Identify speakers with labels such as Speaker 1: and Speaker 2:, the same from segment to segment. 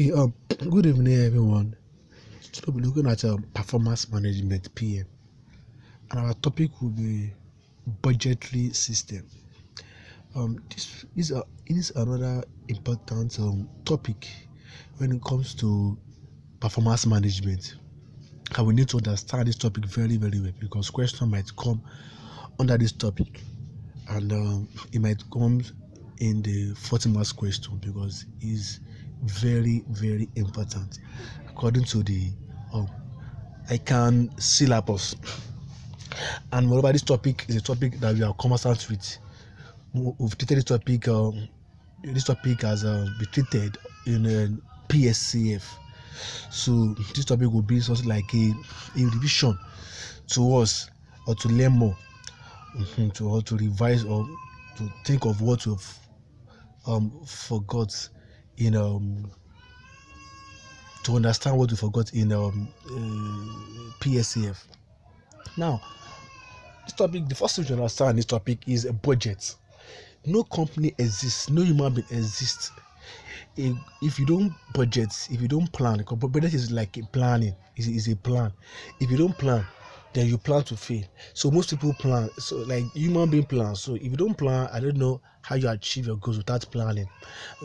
Speaker 1: Okay, good evening, everyone. Today we're looking at performance management (PM), and our topic will be budgetary system. This is another important topic when it comes to performance management. And we need to understand this topic very, very well because question might come under this topic, and it might come in the 40 marks question because it's very, very important according to the ICANN syllabus. And moreover, this topic is a topic that we are conversant with. We've treated this topic. This topic has been treated in PSCF. So this topic will be something like a revision to us, or to learn more, to revise, or to think of what we've forgot in to understand what we forgot in PSCF. Now, this topic, the first thing to understand this topic is a budget. No company exists, no human being exists if you don't budget, if you don't plan. Because budget is like a planning, is a plan. If you don't plan, then you plan to fail. So most people plan. So like human being plan. So if you don't plan, I don't know how you achieve your goals without planning.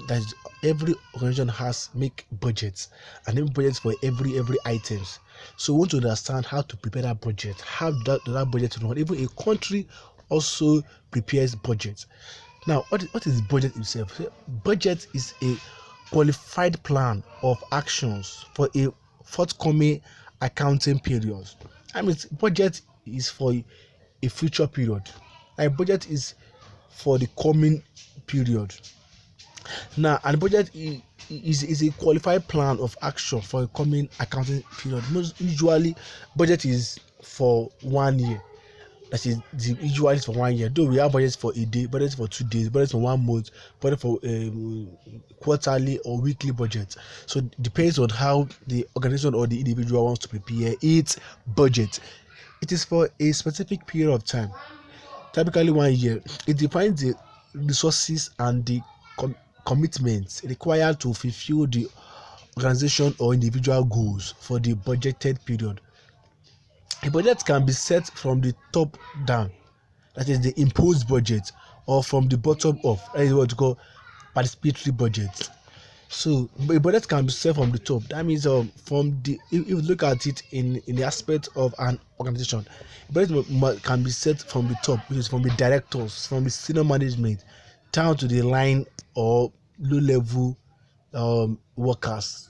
Speaker 1: That is, every organization has make budgets, and then budgets for every items. So we want to understand how to prepare that budget, how that budget run. Even a country also prepares budget. Now, what is budget itself? Budget is a qualified plan of actions for a forthcoming accounting period. I mean, budget is for a future period. A budget is for the coming period. Now, and budget is a qualified plan of action for a coming accounting period. Most usually, budget is for 1 year. That is usually for 1 year. Though we have budgets for a day, budgets for 2 days, budgets for 1 month, budget for quarterly or weekly budget. So it depends on how the organization or the individual wants to prepare its budget. It is for a specific period of time, typically 1 year. It defines the resources and the commitments required to fulfill the organization or individual goals for the budgeted period. A budget can be set from the top down, that is the imposed budget, or from the bottom up, that is what we call participatory budget. So a budget can be set from the top. That means from the, if you look at it in the aspect of an organization, a budget can be set from the top, which is from the directors, from the senior management, down to the line or low level workers,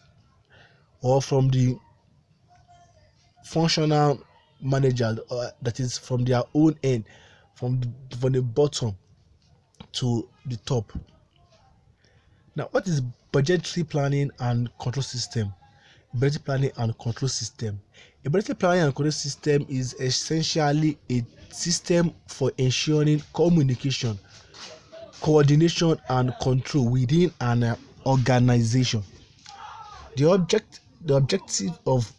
Speaker 1: or from the functional manager, that is from their own end, from the bottom to the top. Now, what is budgetary planning and control system? Budgetary planning and control system. A budgetary planning and control system is essentially a system for ensuring communication, coordination, and control within an organization. The objective of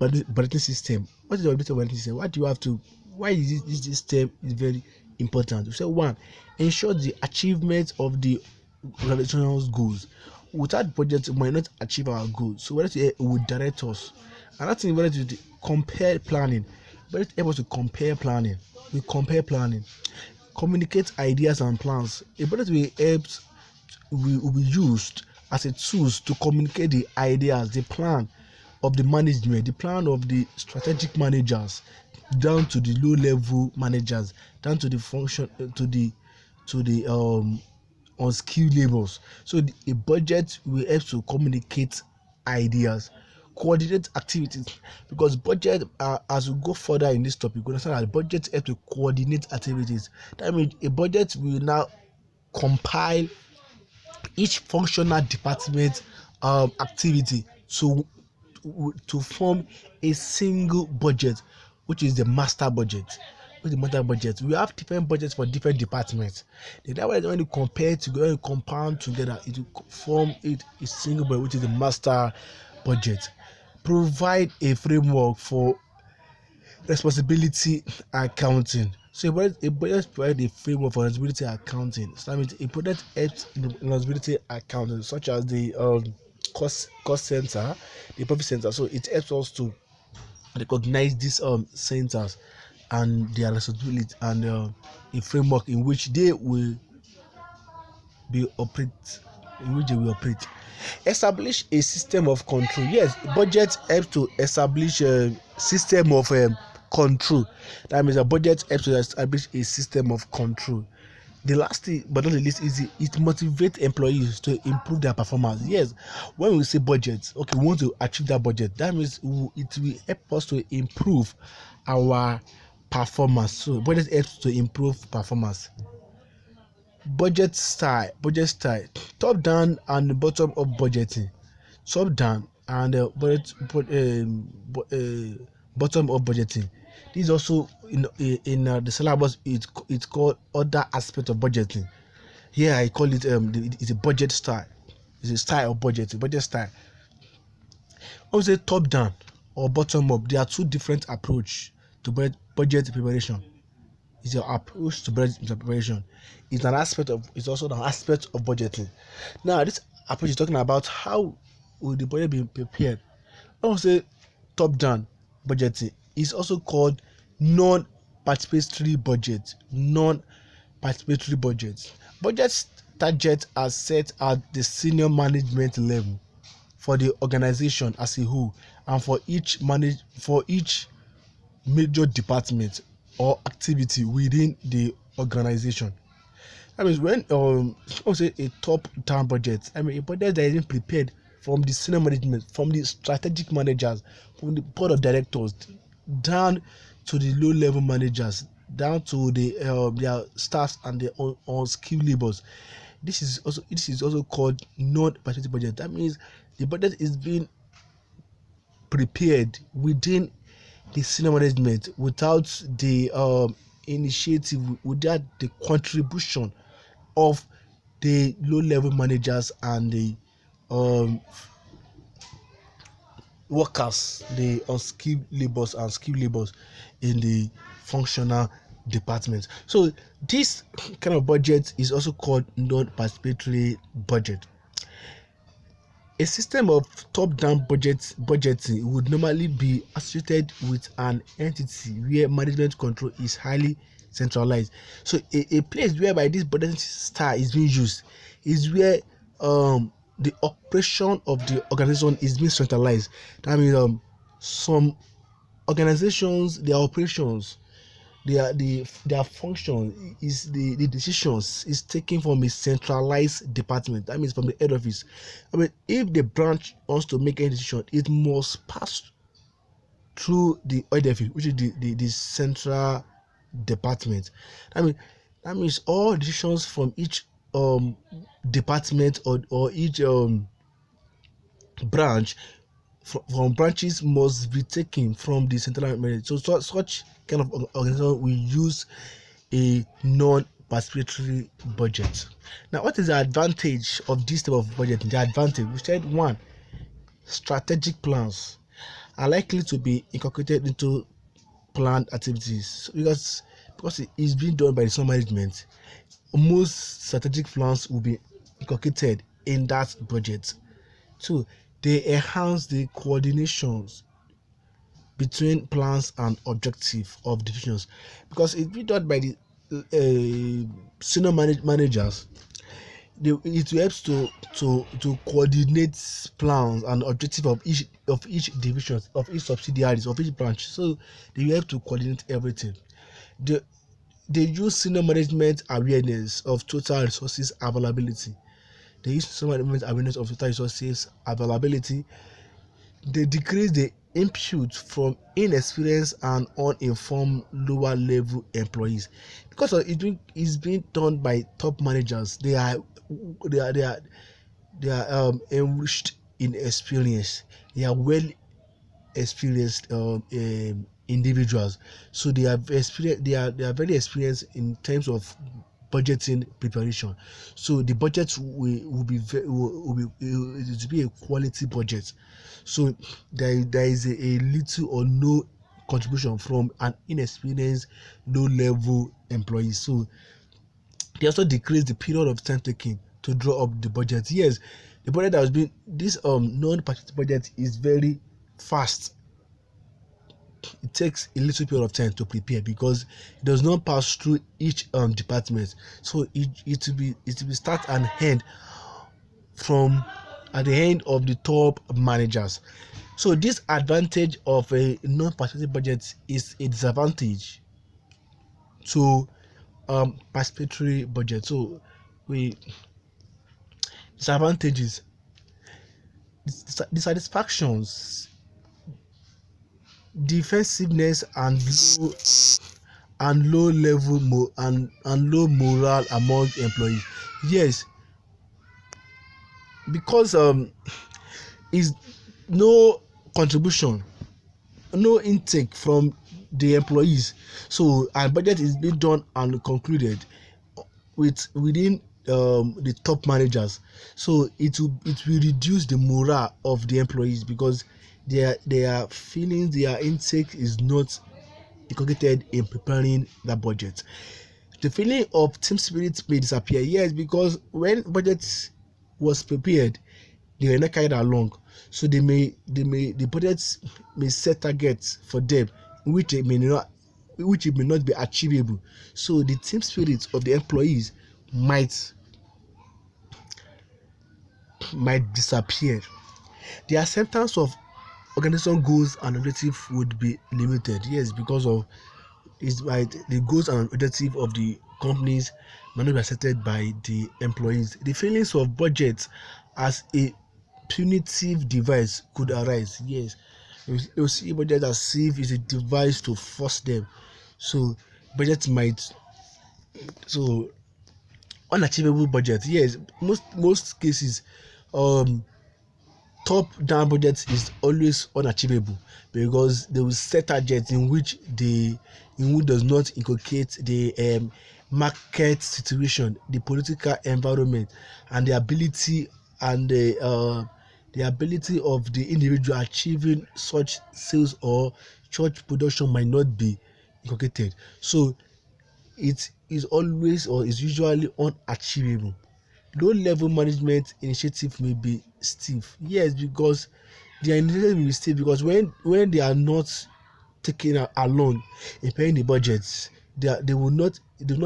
Speaker 1: budgeting system. What is the objective of budgeting system? What do you have to? Why is this term is very important? We say, 1, ensure the achievement of the organization's goals. Without budget, we might not achieve our goals. So budget will direct us. Another thing, budget is compare planning. Budget helps us to compare planning. We compare planning, communicate ideas and plans. A budget will be used as a tool to communicate the ideas, the plan of the management, the plan of the strategic managers, down to the low level managers, down to the function, to the unskilled laborers. So a budget will help to communicate ideas, coordinate activities, because budget, as we go further in this topic, we understand that budget help to coordinate activities. That means a budget will now compile each functional department activity to form a single budget, which is the master budget. We have different budgets for different departments. That way, when you compare together, when you compound together, it will form a single budget, which is the master budget. Provide a framework for responsibility accounting. So a budget provides a framework for responsibility accounting. So that means a budget helps in responsibility accounting, such as the cost center, the profit center. So it helps us to recognize these centers and their responsibility and a framework in which they will be operate establish a system of control. Yes, budget helps to establish a system of control. That means a budget helps to establish a system of control. The last thing but not the least is it motivates employees to improve their performance. Yes, when we say budget, okay, we want to achieve that budget, that means it will help us to improve our performance. So budget helps to improve performance. Budget style, top down and bottom up budgeting. Top down and bottom up budgeting. This is also in the syllabus. It's called other aspect of budgeting. Here I call it it's a budget style. It's a style of budgeting. Budget style. I would say top down or bottom up. There are two different approach to budget preparation. It's your approach to budget preparation. It's also an aspect of budgeting. Now this approach is talking about how will the budget be prepared. I would say top down budgeting is also called non-participatory budget. Non-participatory budget. Budget targets are set at the senior management level for the organization as a whole and for each major department or activity within the organization. That means when I say a top-down budget, I mean a budget that is prepared from the senior management, from the strategic managers, from the board of directors, down to the low-level managers, down to the their staffs and their unskilled laborers. This is also called non-participatory budget. That means the budget is being prepared within the senior management without the initiative, without the contribution of the low-level managers and the workers, the unskilled laborers and skilled laborers in the functional department. So this kind of budget is also called non-participatory budget. A system of top-down budgeting would normally be associated with an entity where management control is highly centralized. So a place whereby this budgeting style is being used is where the operation of the organization is being centralized. That means some organizations, their operations, their function is the decisions is taken from a centralized department. That means from the head office. I mean, if the branch wants to make any decision, it must pass through the head office, which is the central department. I mean, that means all decisions from each department or each branch from branches must be taken from the central management. So such kind of organization will use a non-participatory budget. Now, what is the advantage of this type of budgeting? The advantage, we said, one, strategic plans are likely to be incorporated into planned activities because it is being done by the senior management. Most strategic plans will be incorporated in that budget. Two, they enhance the coordinations between plans and objective of divisions because it's been done by the senior managers. It helps to coordinate plans and objective of each division, of each subsidiaries, of each branch. So they have to coordinate everything. They use senior management awareness of total resources availability. They use senior management awareness of total resources availability. They decrease the input from inexperienced and uninformed lower level employees because it's being done by top managers. They are enriched in experience. They are well experienced individuals, so they are very experienced in terms of budgeting preparation. So the budget will be a quality budget. So there is a little or no contribution from an inexperienced low level employee. So they also decrease the period of time taken to draw up the budget. Yes, The budget that has been this non-participating budget is very fast. It takes a little period of time to prepare because it does not pass through each department. So it will start and end from at the end of the top managers. So this advantage of a non-participating budget is a disadvantage to participatory budget. So we disadvantages, dissatisfactions, defensiveness, and low level and low morale among employees. Yes, because is no contribution, no intake from the employees. So and budget is being done and concluded within the top managers. So it will reduce the morale of the employees because their feelings, their intake is not inculcated in preparing the budget. The feeling of team spirit may disappear. Yes, because when budget was prepared, they were not carried along. So the budgets may set targets for them which it may not be achievable. So the team spirit of the employees might disappear. The acceptance of organization goals and objectives would be limited. Yes, because of is by the goals and objectives of the companies might not be accepted by the employees. The feelings of budget as a punitive device could arise. Yes, you see budget as if it's a device to force them. So budget might so unachievable budget. Yes, most cases um top down budget is always unachievable because they will set targets in which does not inculcate the market situation, the political environment, and the ability of the individual achieving such sales or church production might not be inculcated. So it is always or is usually unachievable. Low level management initiative may be stiff. Yes, because their initiative may be stiff because when they are not taken along in preparing the budgets, they will not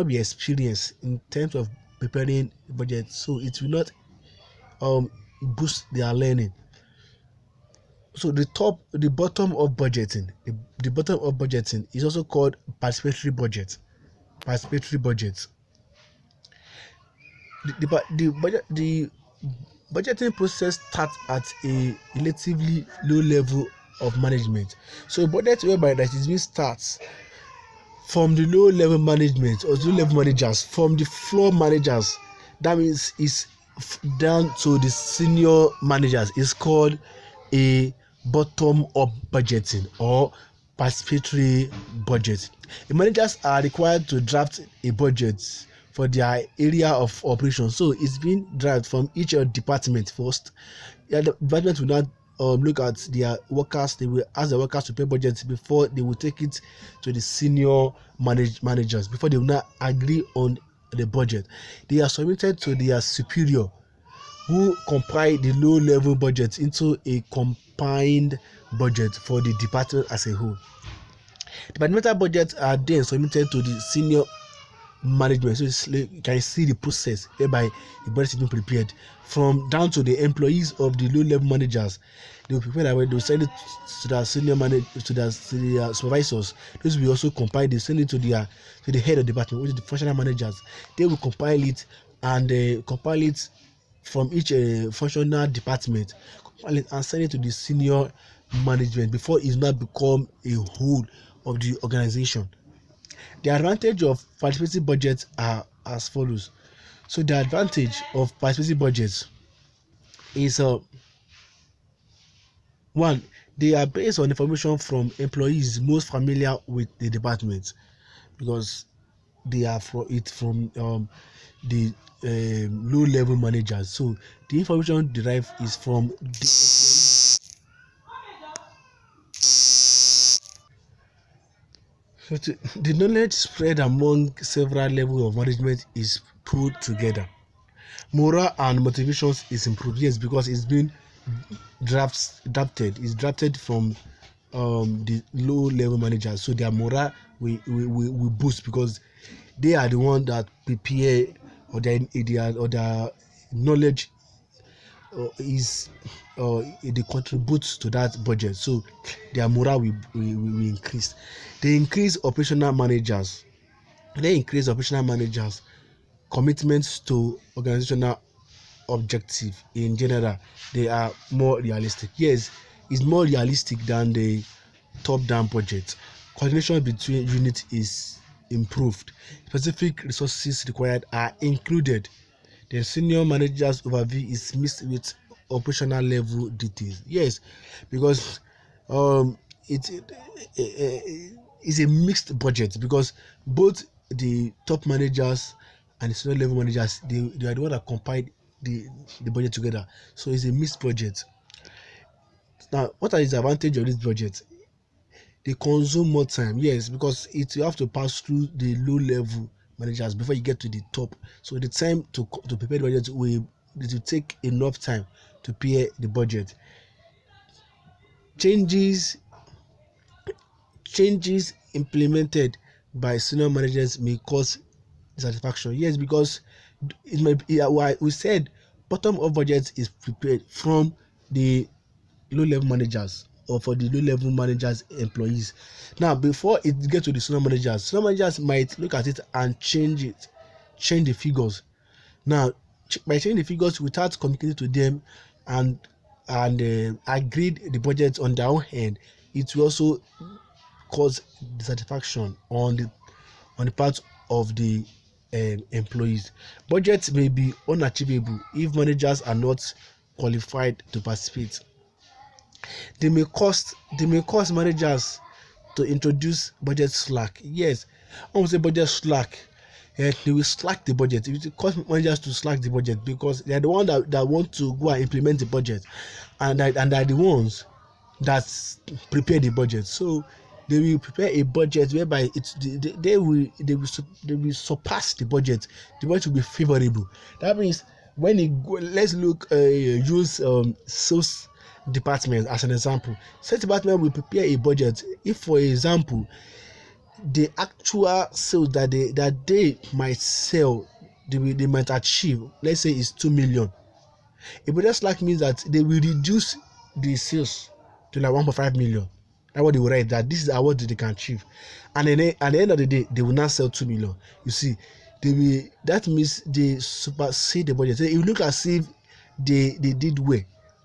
Speaker 1: be experienced in terms of preparing budget. So it will not boost their learning. So the bottom of budgeting, the bottom of budgeting is also called participatory budget. Participatory budget. The budgeting process starts at a relatively low level of management. So a budget whereby that is being starts from the low level management or low level managers, from the floor managers, that means is down to the senior managers, is called a bottom up budgeting or participatory budget. The managers are required to draft a budget for their area of operation. So it's being drafted from each department first. Yeah, the department will not look at their workers. They will ask the workers to pay budgets before they will take it to the senior managers before they will not agree on the budget. They are submitted to their superior who compile the low level budget into a combined budget for the department as a whole. Departmental budgets are then submitted to the senior management. So you can see the process whereby the budget is being prepared from down to the employees of the low level managers. They will prepare that way. They will send it to the senior to the supervisors. Those will also compile. They send it to the head of the department, which is the functional managers. They will compile it and compile it from each functional department, compile it and send it to the senior management before it's not become a whole of the organization. The advantage of participating budgets are as follows. So the advantage of participating budgets is one, they are based on information from employees most familiar with the department because they are from the low level managers. So the information derived is from the employees. So the knowledge spread among several levels of management is put together. Morale and motivations is improved. Yes, because it's been drafted. It's drafted from the low level managers, so their morale will boost because they are the one that prepare, or their knowledge is they contribute to that budget, so their morale will increase. They increase operational managers. Commitments to organizational objective in general, they are more realistic. Yes, it's more realistic than the top down budget. Coordination between units is improved. Specific resources required are included. The senior manager's overview is mixed with operational level details. Yes, because um, it is a mixed budget, because both the top managers and the senior level managers, they are the one that compile the the budget together. So it's a mixed budget. Now, what are the advantage of this budget? They consume more time. Yes, because you have to pass through the low level managers before you get to the top. So the time to prepare the budget will it will take enough time to prepare the budget. Changes changes implemented by senior managers may cause dissatisfaction. Yes, because it may be, why we said bottom up budget is prepared from the low level managers, or for the low level managers employees. Now, before it gets to the senior managers might look at it and change the figures. Now, by changing the figures without communicating to them and agreed the budget on their own hand, it will also cause dissatisfaction on the part of the employees. Budgets may be unachievable if managers are not qualified to participate. They may cause managers to introduce budget slack. Yes, when we say budget slack, they will slack the budget. It will cause managers to slack the budget because they are the one that want to go and implement the budget, and they are the ones that prepare the budget. So they will prepare a budget whereby they will surpass the budget. The budget will be favorable. That means when let's use sales department as an example. Sales department will prepare a budget. If, for example, the actual sales that they might sell, they might achieve, let's say, is 2 million. A budget slack means that they will reduce the sales to like 1.5 million. That's what they will write, that this is what they can achieve, and then at the end of the day they will not sell 2 million. You see, that means they supersede the budget. It will look as if they did well.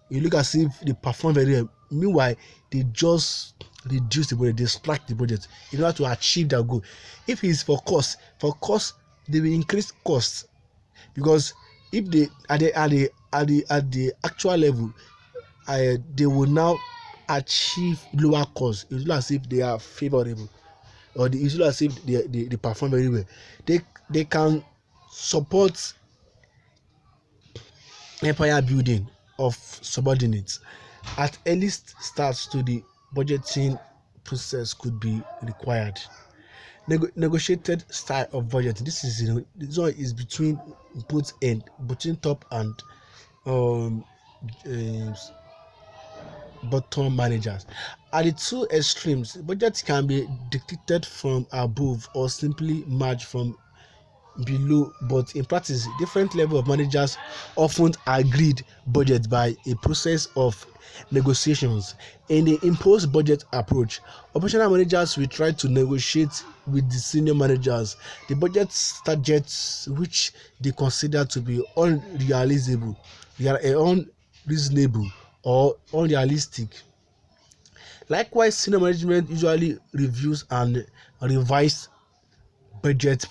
Speaker 1: It will look as if they performed very well. Meanwhile, they just reduce the budget, they slack the budget in order to achieve their goal. If it's for cost, they will increase costs, because if they at the actual level, they will now achieve lower costs. It's not as if they are favorable, or it's not as if they perform very well. They can support empire building of subordinates. At earliest starts to the budgeting process could be required. Negotiated style of budget. This one is between between top and um, uh, bottom managers. At the two extremes, budgets can be dictated from above or simply merged from below, but in practice different level of managers often agreed budget by a process of negotiations. In the imposed budget approach, operational managers will try to negotiate with the senior managers the budget targets which they consider to be unrealizable, unreasonable, or unrealistic. Likewise, senior management usually reviews and revise budget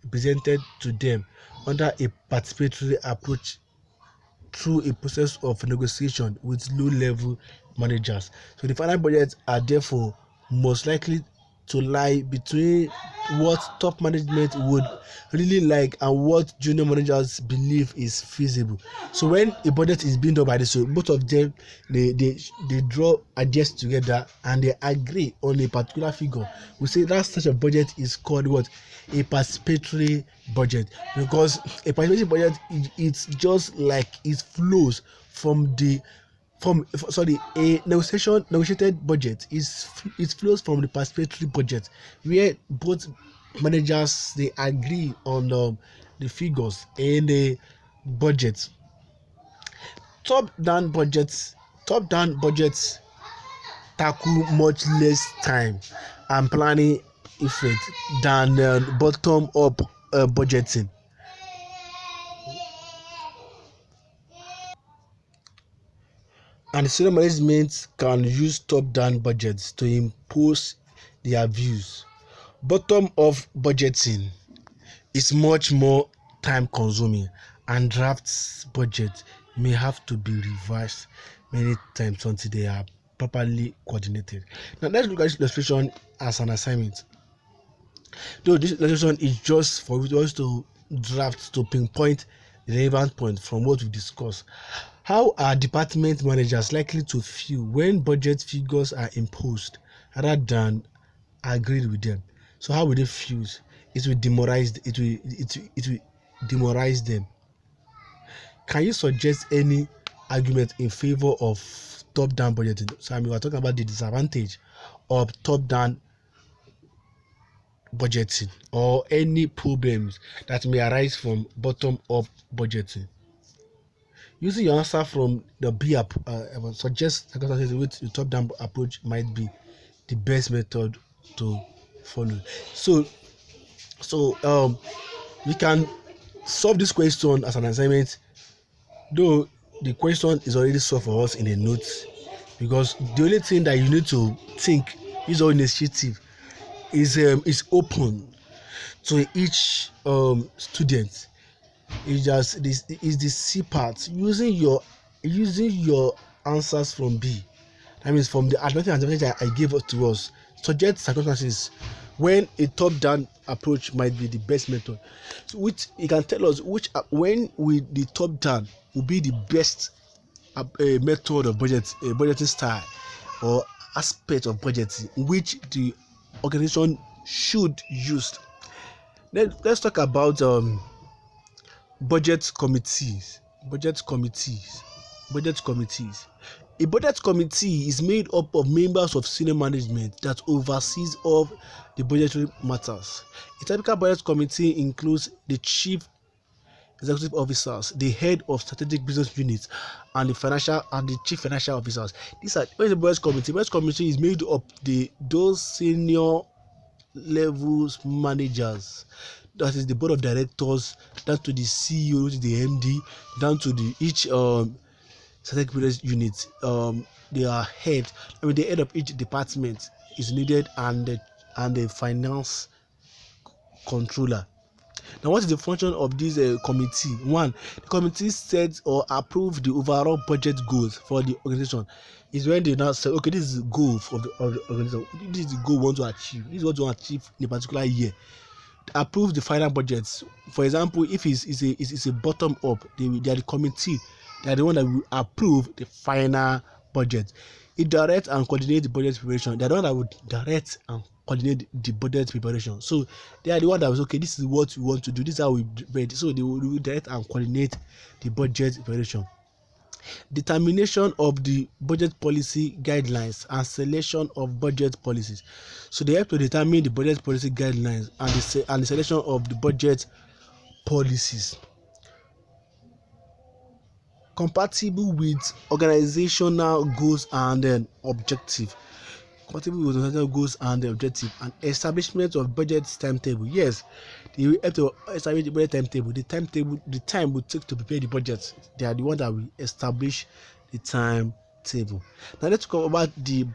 Speaker 1: presented to them under a participatory approach through a process of negotiation with low-level managers. So the final budgets are therefore most likely to lie between what top management would really like and what junior managers believe is feasible. So when a budget is being done by this, so both of them they draw ideas together and they agree on a particular figure. We say that such a budget is called what? A participatory budget, because a participatory budget it's just like it flows from the a negotiated budget is it flows from the participatory budget, where both managers they agree on the figures in the budget. Top down budgets tackle much less time and planning effort than bottom up budgeting. And senior management can use top-down budgets to impose their views. Bottom-up budgeting is much more time-consuming, and drafts budget may have to be revised many times until they are properly coordinated. Now let's look at this illustration as an assignment. Though this illustration is just for us to draft to pinpoint the relevant point from what we discussed. How are department managers likely to feel when budget figures are imposed rather than agreed with them? So how will they feel? It will demoralize them. Can you suggest any argument in favor of top-down budgeting? So I mean, we're talking about the disadvantage of top-down budgeting or any problems that may arise from bottom-up budgeting. Using your answer from the B app, suggest circumstances in which the top-down approach might be the best method to follow. So we can solve this question as an assignment, though the question is already solved for us in a note, because the only thing that you need to think is your initiative is open to each student. It's just this is the C part, using your answers from B. That means from the advantage I gave to us, suggest circumstances when a top-down approach might be the best method. So which you can tell us when the top-down will be the best method of budgeting style or aspect of budgeting which the organization should use. Let's talk about budget committees. A budget committee is made up of members of senior management that oversees all the budgetary matters. A typical budget committee includes the chief executive officers, the head of strategic business units, and the chief financial officers. These are when the budget committee. Budget committee is made up those senior levels managers, that is the board of directors, down to the CEO, to the MD, down to each strategic business unit. They are head. The head of each department is needed, and the finance controller. Now, what is the function of this committee? One, the committee sets or approves the overall budget goals for the organization. Is when they now say, okay, this is the goal of the organization. This is the goal we want to achieve. This is what we want to achieve in a particular year. Approve the final budgets. For example, if it's a bottom up, they are the committee. They are the one that will approve the final budget. It directs and coordinates the budget preparation. They are the one that would direct and coordinate the budget preparation. So they are the one that was, okay, this is what we want to do. This is how we read. So they will direct and coordinate the budget preparation. Determination of the budget policy guidelines and selection of budget policies. So they have to determine the budget policy guidelines and the selection of the budget policies compatible with organizational goals and objective. And establishment of budget timetable. Yes, they have to establish the budget timetable. The time will take to prepare the budget. They are the one that will establish the timetable. Now let's talk about the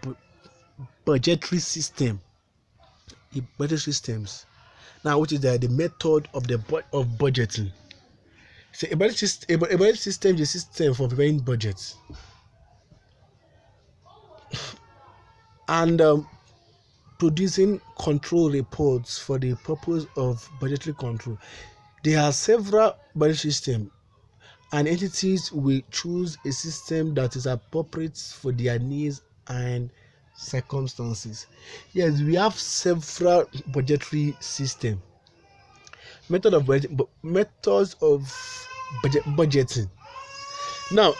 Speaker 1: budgetary system. The budgetary systems. Now, which is the method of budgeting. So a budget system is a system for preparing budgets. And producing control reports for the purpose of budgetary control. There are several budget systems, and entities will choose a system that is appropriate for their needs and circumstances. Yes, we have several budgetary systems. Methods of budgeting. Now,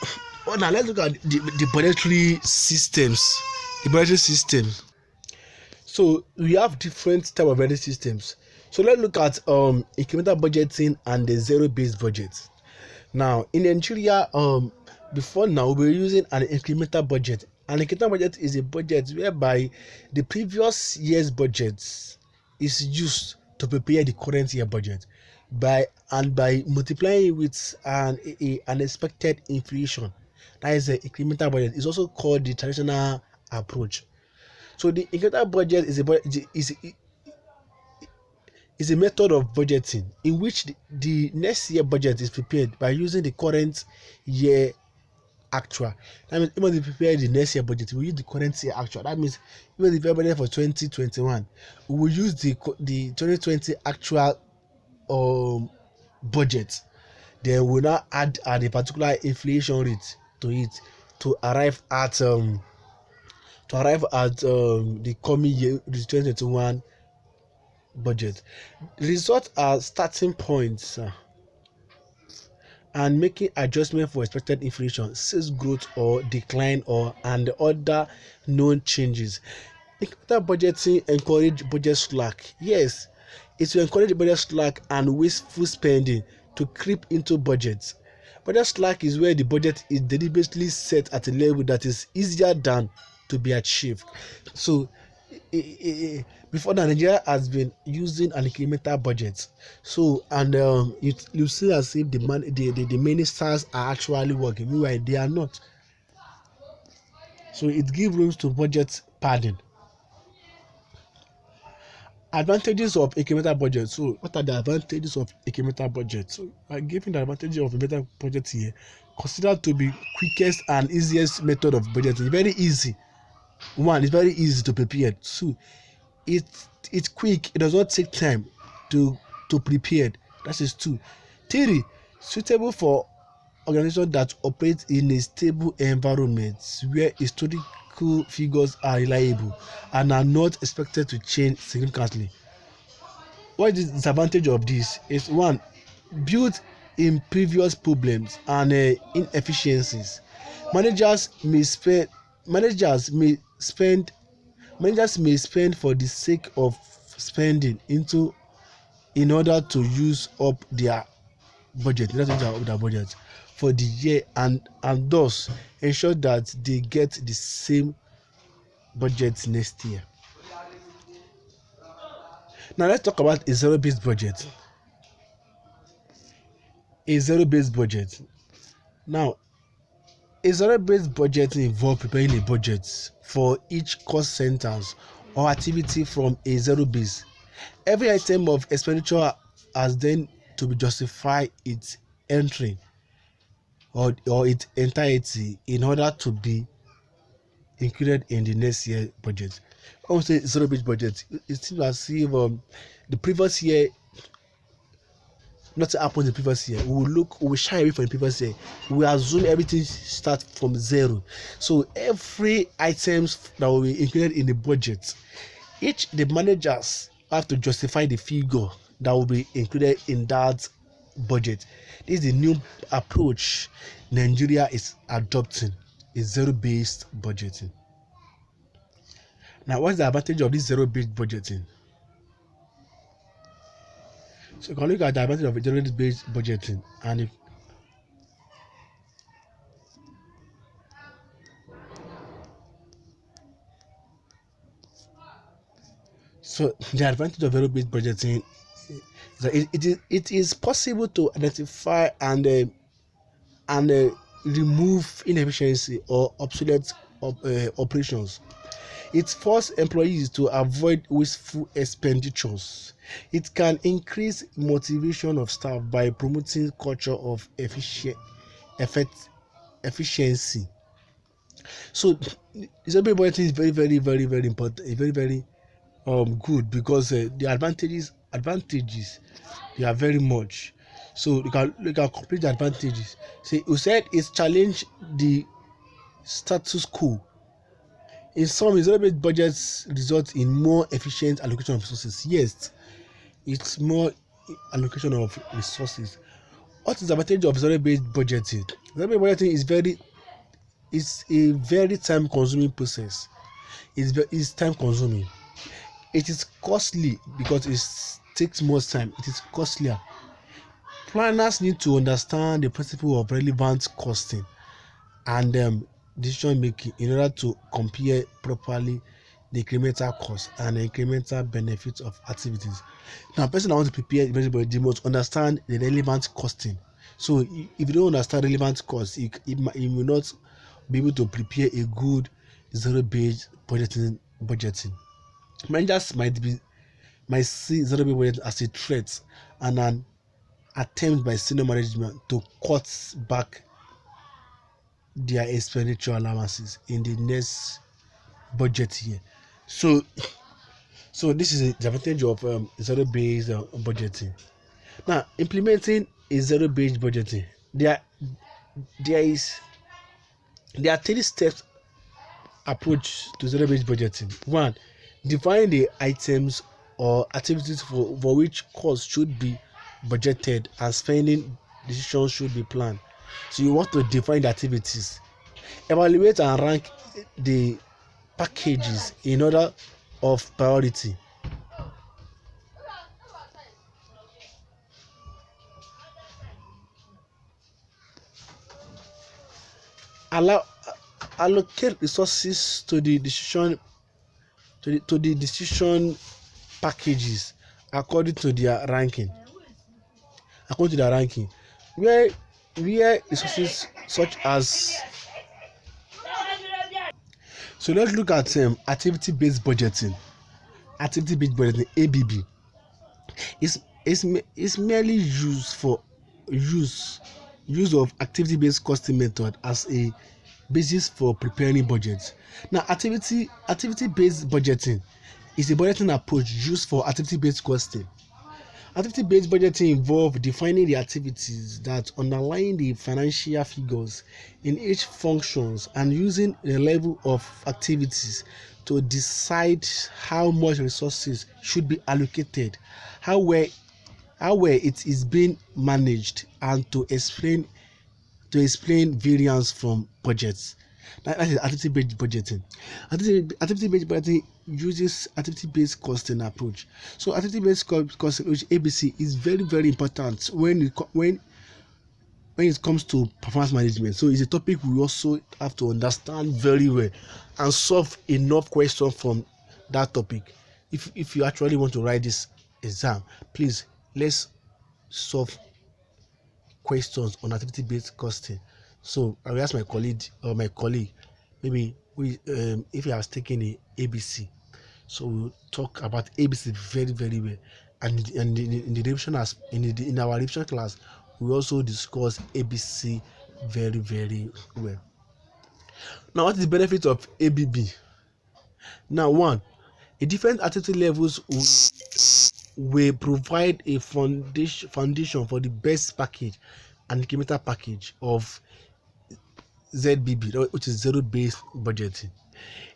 Speaker 1: now let's look at the budgetary systems. The budgetary system. So we have different type of budgetary systems. So let's look at incremental budgeting and the zero-based budget. Now in Nigeria, before now we were using an incremental budget. An incremental budget is a budget whereby the previous year's budget is used to prepare the current year budget by multiplying it with an expected inflation. That is the incremental budget. It's also called the traditional approach. So the incremental budget is a method of budgeting in which the next year budget is prepared by using the current year actual. That means even if we prepare the next year budget, we use the current year actual. That means even if we budget for 2021, we will use the 2020 actual budget. Then we now add a particular inflation rate to it to arrive at the coming year, the 2021 budget. The results are starting points and making adjustment for expected inflation, sales growth or decline and other known changes. Incremental budgeting encourage budget slack. Yes, it will encourage budget slack and wasteful spending to creep into budgets. Budget slack is where the budget is deliberately set at a level that is easier than to be achieved. So before that, Nigeria has been using an incremental budget. So and you see as if the ministers are actually working, meanwhile they are not. So it gives room to budget padding. Advantages of incremental budget. So what are the advantages of incremental budget? So by giving the advantage of incremental budget here, considered to be quickest and easiest method of budgeting. Very easy. One, it's very easy to prepare. Two, it's quick. It does not take time to prepare. That is two. Three, suitable for organizations that operate in a stable environment where historical figures are reliable and are not expected to change significantly. What is the disadvantage of this? Is one, built in previous problems and inefficiencies. Managers may spend for the sake of spending in order to use up their budget for the year and thus ensure that they get the same budget next year. Now let's talk about a zero-based budget. A zero-based budget. Now, a zero-based budget involves preparing a budget for each cost centers or activity from a zero base. Every item of expenditure has then to be justified its entry or its entirety in order to be included in the next year budget. I would say zero-based budget. It seems as if the previous year, nothing happened in the previous year. We will shy away from the previous year. We assume everything starts from zero. So every items that will be included in the budget, the managers have to justify the figure that will be included in that budget. This is the new approach Nigeria is adopting, a zero-based budgeting. Now, what's the advantage of this zero-based budgeting? So you can look at the advantage of a zero-based budgeting, and so the advantage of zero-based budgeting is that it is possible to identify and remove inefficiency or obsolete operations. It forces employees to avoid wasteful expenditures. It can increase motivation of staff by promoting culture of efficiency. So, zero-based budgeting is very, very, very, very important. It's very, very good, because the advantages they are very much. So you can complete the advantages. See, you said it's challenge the status quo. In some, zero-based budgets result in more efficient allocation of resources. Yes, it's more allocation of resources. What is the advantage of zero-based budgeting? Zero-based budgeting is a very time-consuming process. It's time-consuming. It is costly because it takes more time. It is costlier. Planners need to understand the principle of relevant costing and decision making in order to compare properly the incremental cost and the incremental benefits of activities. Now, a person that wants to prepare investment, they must understand the relevant costing. So, if you don't understand relevant cost, you will not be able to prepare a good zero-based budgeting. Managers might see zero-based budgeting as a threat and an attempt by senior management to cut back their expenditure allowances in the next budget year. So, this is the advantage of zero-based budgeting. Now, implementing a zero-based budgeting, there is there are 3 steps approach to zero-based budgeting. One, define the items or activities for which costs should be budgeted and spending decisions should be planned. So you want to define the activities, evaluate and rank the packages in order of priority. Allow allocate resources to the decision packages according to their ranking. Where resources such as, so let's look at activity-based budgeting. Activity-based budgeting (ABB) is merely use of activity-based costing method as a basis for preparing budgets. Now, activity-based budgeting is a budgeting approach used for activity-based costing. Activity-based budgeting involves defining the activities that underlie the financial figures in each functions and using the level of activities to decide how much resources should be allocated, how well it is being managed, and to explain variance from budgets. That is activity-based budgeting. Activity-based budgeting uses activity-based costing approach. So activity-based costing, which ABC, is very, very important when it comes to performance management. So it's a topic we also have to understand very well and solve enough questions from that topic. If you actually want to write this exam, please let's solve questions on activity-based costing. So I will ask my colleague, maybe if he has taken a ABC. So we'll talk about ABC very, very well. And in the revision in our revision class, we also discuss ABC very, very well. Now, what is the benefit of ABB? Now, one, the different activity levels will provide a foundation for the best package and incremental package of ZBB, which is zero-based budgeting.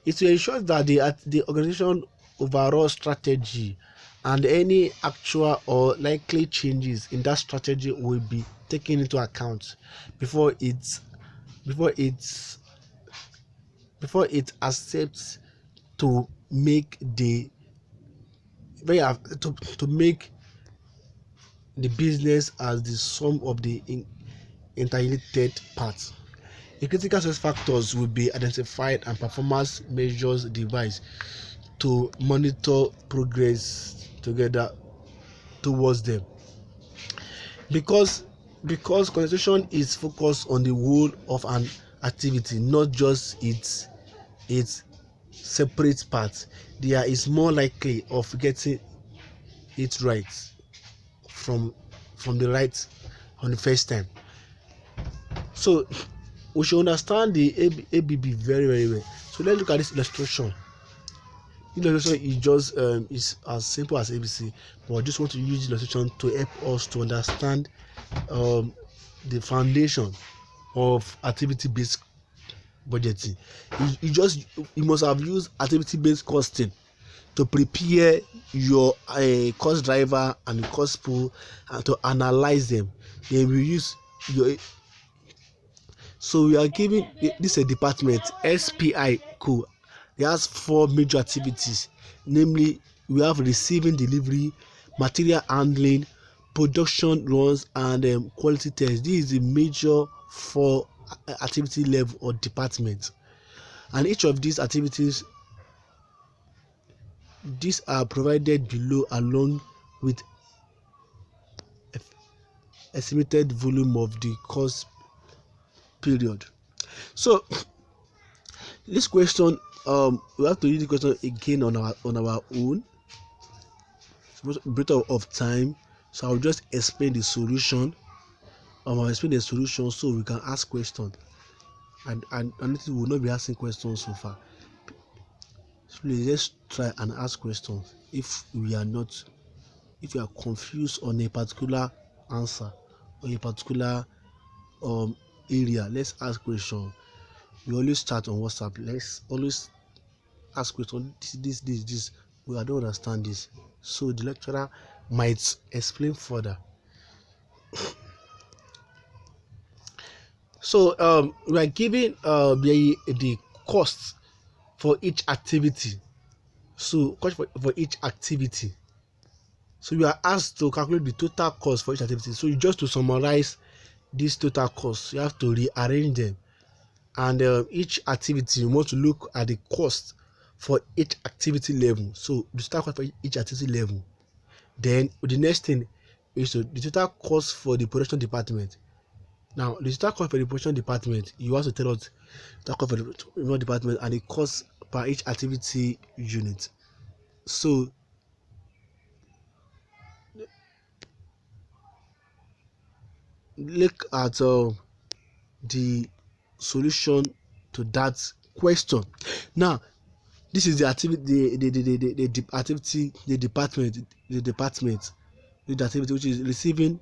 Speaker 1: It will ensure that the organization overall strategy and any actual or likely changes in that strategy will be taken into account before it accepts to make the business as the sum of the interrelated parts. The critical success factors will be identified and performance measures devised to monitor progress together towards them. Because concentration is focused on the whole of an activity, not just its separate parts, there is more likely of getting it right from the right on the first time. So we should understand the ABB very, very well. So let's look at this illustration. illustration is just is as simple as ABC, but I just want to use illustration to help us to understand the foundation of activity-based budgeting. You must have used activity-based costing to prepare your cost driver and cost pool and to analyze them. Then we use your so we are giving this a department SPI co. It has 4 major activities, namely we have receiving, delivery, material handling, production runs, and quality test. This is the major 4 activity level or department, and each of these activities, these are provided below along with estimated volume of the course period. So this question, we have to read the question again on our own. It's a bit of time, so I'll just explain the solution. I'll explain the solution so we can ask questions, and we will not be asking questions so far. So please let's try and ask questions if you are confused on a particular answer or a particular area. Let's ask questions. We always start on WhatsApp. Let's always ask questions. This. Well, I don't understand this. So the lecturer might explain further. So we are giving the cost for each activity. So cost for each activity. So you are asked to calculate the total cost for each activity. So just to summarize this total cost, you have to rearrange them, and each activity you want to look at the cost for each activity level. So the total cost for each activity level. Then the next thing is the total cost for the production department. Now the total cost for the production department, you have to tell us the total cost for the production department and the cost per each activity unit. So look at the solution to that question. Now this is the activity, the activity, the department which is receiving,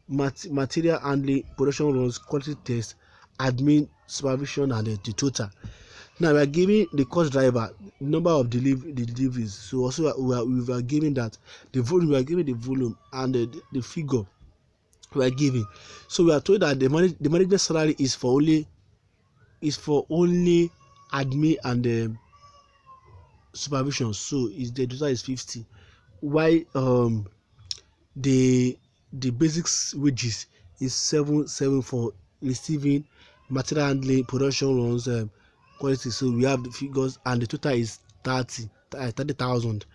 Speaker 1: material handling, production runs, quality test, admin, supervision, and the total. Now we are giving the cost driver, number of deliveries. So also we are giving that the volume, we are giving the volume and the figure we are giving. So we are told that the management salary is for only admin and supervision. So the total is 50. Why the basic wages is 7 for receiving, material handling, production runs, quality. So we have the figures, and the total is 30,000.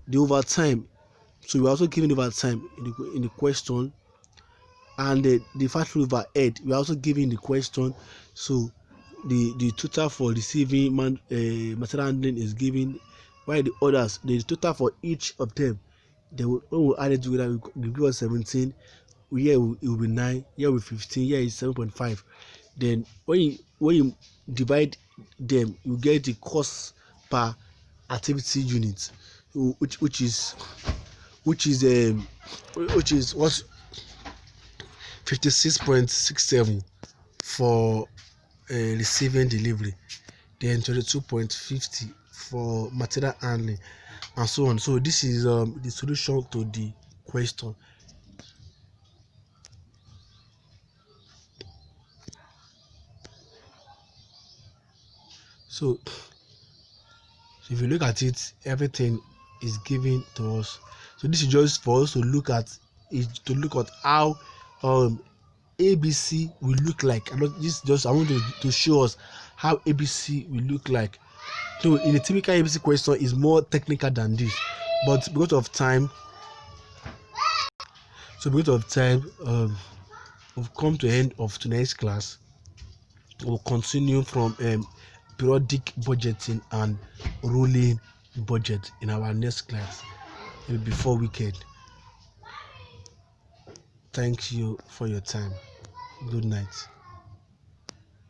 Speaker 1: The overtime, so we are also giving overtime in the question, and the factory overhead we are also giving the question. So the total for receiving material handling is given, while the others, the total for each of them, when we add it together, we give us 17. Here it will be 9. Here will be 15. Here is 7.5. Then when you divide them, you get the cost per activity unit, which is what 56.67 for receiving delivery, then 22.50 for material handling, and so on. So this is the solution to the question. So if you look at it, everything is given to us. So this is just for us to look at how ABC will look like. I want to show us how ABC will look like. So in a typical ABC question is more technical than this, but because of time, we've come to the end of tonight's class. We'll continue from periodic budgeting and rolling budget in our next class, before weekend. Thank you for your time. Good night.